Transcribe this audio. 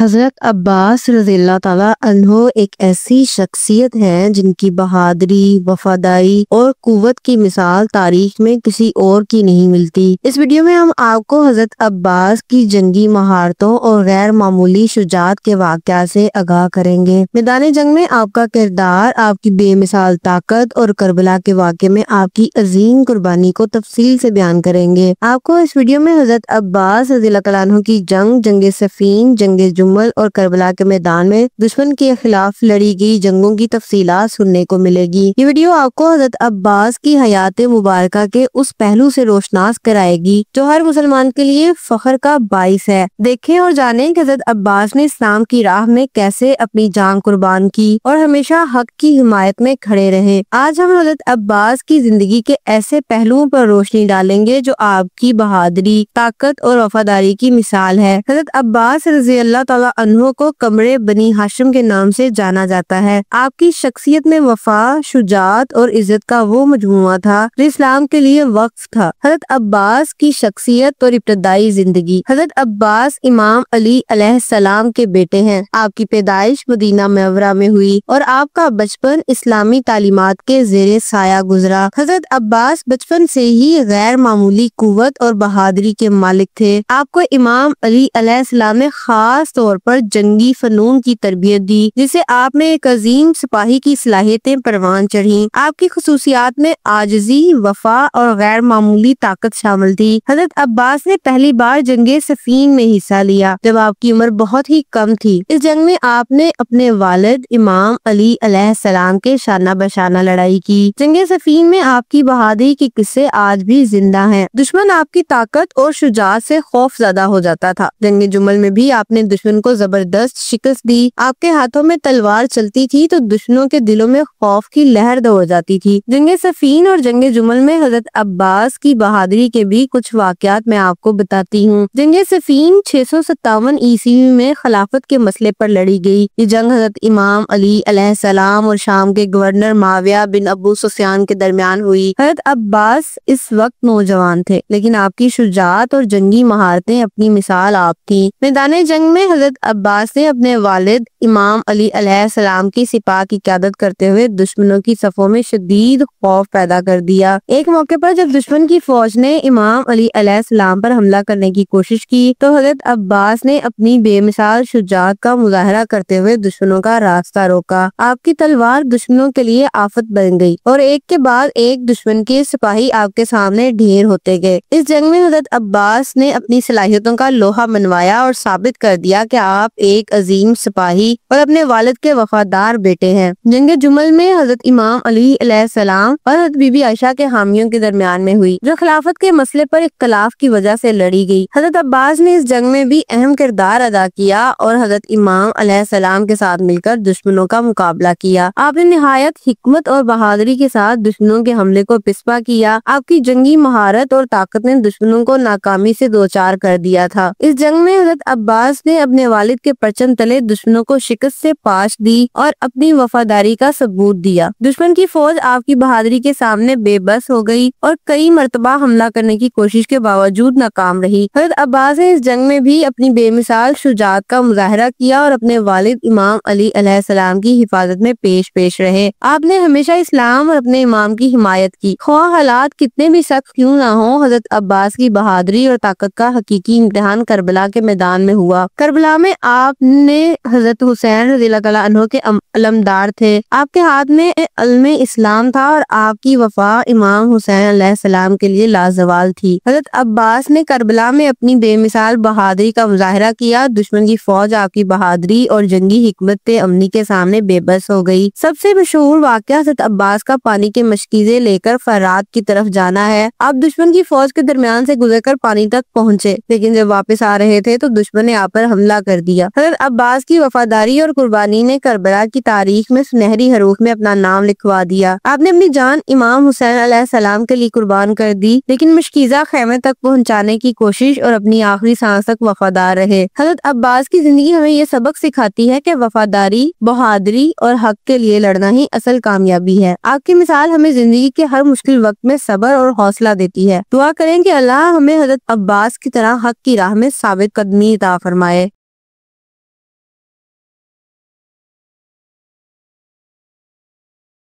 حضرت عباس رضی اللہ تعالیٰ عنہ ایک ایسی شخصیت ہیں جن کی بہادری، وفاداری اور قوت کی مثال تاریخ میں کسی اور کی نہیں ملتی۔ اس ویڈیو میں ہم آپ کو حضرت عباس کی جنگی مہارتوں اور غیر معمولی شجاعت کے واقعات سے آگاہ کریں گے۔ میدان جنگ میں آپ کا کردار، آپ کی بے مثال طاقت اور کربلا کے واقعے میں آپ کی عظیم قربانی کو تفصیل سے بیان کریں گے۔ آپ کو اس ویڈیو میں حضرت عباس رضی اللہ تعالیٰ عنہ کی جنگ صفین، جنگ جمل اور کربلا کے میدان میں دشمن کے خلاف لڑی گئی جنگوں کی تفصیلات سننے کو ملے گی۔ یہ ویڈیو آپ کو حضرت عباس کی حیات مبارکہ کے اس پہلو سے روشناس کرائے گی جو ہر مسلمان کے لیے فخر کا باعث ہے۔ دیکھیں اور جانیں کہ حضرت عباس نے اسلام کی راہ میں کیسے اپنی جان قربان کی اور ہمیشہ حق کی حمایت میں کھڑے رہے۔ آج ہم حضرت عباس کی زندگی کے ایسے پہلوؤں پر روشنی ڈالیں گے جو آپ کی بہادری، طاقت اور وفاداری کی مثال ہے۔ حضرت عباس رضی اللہ تعالیٰ عنہ کو قمر بنی ہاشم کے نام سے جانا جاتا ہے۔ آپ کی شخصیت میں وفا، شجاعت اور عزت کا وہ مجموعہ تھا جو اسلام کے لیے وقف تھا۔ حضرت عباس کی شخصیت اور ابتدائی زندگی۔ حضرت عباس امام علی علیہ السلام کے بیٹے ہیں۔ آپ کی پیدائش مدینہ منورہ میں ہوئی اور آپ کا بچپن اسلامی تعلیمات کے زیر سایہ گزرا۔ حضرت عباس بچپن سے ہی غیر معمولی قوت اور بہادری کے مالک تھے۔ آپ کو امام علی علیہ السلام نے خاص طور پر جنگی فنون کی تربیت دی جسے آپ میں ایک عظیم سپاہی کی صلاحیتیں پروان چڑھیں۔ آپ کی خصوصیات میں عاجزی، وفا اور غیر معمولی طاقت شامل تھی۔ حضرت عباس نے پہلی بار جنگ صفین میں حصہ لیا جب آپ کی عمر بہت ہی کم تھی۔ اس جنگ میں آپ نے اپنے والد امام علی علیہ السلام کے شانہ بشانہ لڑائی کی۔ جنگ صفین میں آپ کی بہادری کے قصے آج بھی زندہ ہیں۔ دشمن آپ کی طاقت اور شجاعت سے خوف زدہ ہو جاتا تھا۔ جنگ جمل میں بھی آپ نے دشمن کو زبردست شکست دی۔ آپ کے ہاتھوں میں تلوار چلتی تھی تو دشمنوں کے دلوں میں خوف کی لہر دوڑ جاتی تھی۔ جنگ صفین اور جنگ جمل میں حضرت عباس کی بہادری کے بھی کچھ واقعات میں آپ کو بتاتی ہوں۔ جنگ صفین 657 عیسوی میں خلافت کے مسئلے پر لڑی گئی۔ یہ جنگ حضرت امام علی علیہ السلام اور شام کے گورنر معاویہ بن ابو سفیان کے درمیان ہوئی۔ حضرت عباس اس وقت نوجوان تھے لیکن آپ کی شجاعت اور جنگی مہارتیں اپنی مثال آپ تھیں۔ میدان جنگ میں حضرت عباس نے اپنے والد امام علی علیہ السلام کی سپاہ کی قیادت کرتے ہوئے دشمنوں کی صفوں میں شدید خوف پیدا کر دیا۔ ایک موقع پر جب دشمن کی فوج نے امام علی علیہ السلام پر حملہ کرنے کی کوشش کی تو حضرت عباس نے اپنی بے مثال شجاعت کا مظاہرہ کرتے ہوئے دشمنوں کا راستہ روکا۔ آپ کی تلوار دشمنوں کے لیے آفت بن گئی اور ایک کے بعد ایک دشمن کے سپاہی آپ کے سامنے ڈھیر ہوتے گئے۔ اس جنگ میں حضرت عباس نے اپنی صلاحیتوں کا لوہا منوایا اور ثابت کر دیا کہ آپ ایک عظیم سپاہی اور اپنے والد کے وفادار بیٹے ہیں۔ جنگ جمل میں حضرت امام علی علیہ السلام اور حضرت بی بی عائشہ کے حامیوں کے درمیان میں ہوئی جو خلافت کے مسئلے پر اختلاف کی وجہ سے لڑی گئی۔ حضرت عباس نے اس جنگ میں بھی اہم کردار ادا کیا اور حضرت امام علیہ السلام کے ساتھ مل کر دشمنوں کا مقابلہ کیا۔ آپ نے نہایت حکمت اور بہادری کے ساتھ دشمنوں کے حملے کو پسپا کیا۔ آپ کی جنگی مہارت اور طاقت نے دشمنوں کو ناکامی سے دوچار کر دیا تھا۔ اس جنگ میں حضرت عباس نے اپنے والد کے پرچم تلے دشمنوں کو شکست سے پاش دی اور اپنی وفاداری کا ثبوت دیا۔ دشمن کی فوج آپ کی بہادری کے سامنے بے بس ہو گئی اور کئی مرتبہ حملہ کرنے کی کوشش کے باوجود ناکام رہی۔ حضرت عباس نے اس جنگ میں بھی اپنی بے مثال شجاعت کا مظاہرہ کیا اور اپنے والد امام علی علیہ السلام کی حفاظت میں پیش رہے۔ آپ نے ہمیشہ اسلام اور اپنے امام کی حمایت کی، خواہ حالات کتنے بھی سخت کیوں نہ ہوں۔ حضرت عباس کی بہادری اور طاقت کا حقیقی امتحان کربلا کے میدان میں ہوا۔ کربلا میں آپ نے حضرت حسین رضی اللہ تعالیٰ عنہ کے علمدار تھے۔ آپ کے ہاتھ میں علم اسلام تھا اور آپ کی وفا امام حسین علیہ السلام کے لیے لازوال تھی۔ حضرت عباس نے کربلا میں اپنی بے مثال بہادری کا مظاہرہ کیا۔ دشمن کی فوج آپ کی بہادری اور جنگی حکمت عملی کے سامنے بے بس ہو گئی۔ سب سے مشہور واقعہ حضرت عباس کا پانی کے مشکیزیں لے کر فرات کی طرف جانا ہے۔ آپ دشمن کی فوج کے درمیان سے گزر کر پانی تک پہنچے لیکن جب واپس آ رہے تھے تو دشمن نے آپ پر حملہ کر دیا۔ حضرت عباس کی وفاداری اور قربانی نے کربلا کی تاریخ میں سنہری حروف میں اپنا نام لکھوا دیا۔ آپ نے اپنی جان امام حسین علیہ السلام کے لیے قربان کر دی لیکن مشکیزہ خیمے تک پہنچانے کی کوشش اور اپنی آخری سانس تک وفادار رہے۔ حضرت عباس کی زندگی ہمیں یہ سبق سکھاتی ہے کہ وفاداری، بہادری اور حق کے لیے لڑنا ہی اصل کامیابی ہے۔ آپ کی مثال ہمیں زندگی کے ہر مشکل وقت میں صبر اور حوصلہ دیتی ہے۔ دعا کریں کہ اللہ ہمیں حضرت عباس کی طرح حق کی راہ میں ثابت قدمی عطا فرمائے۔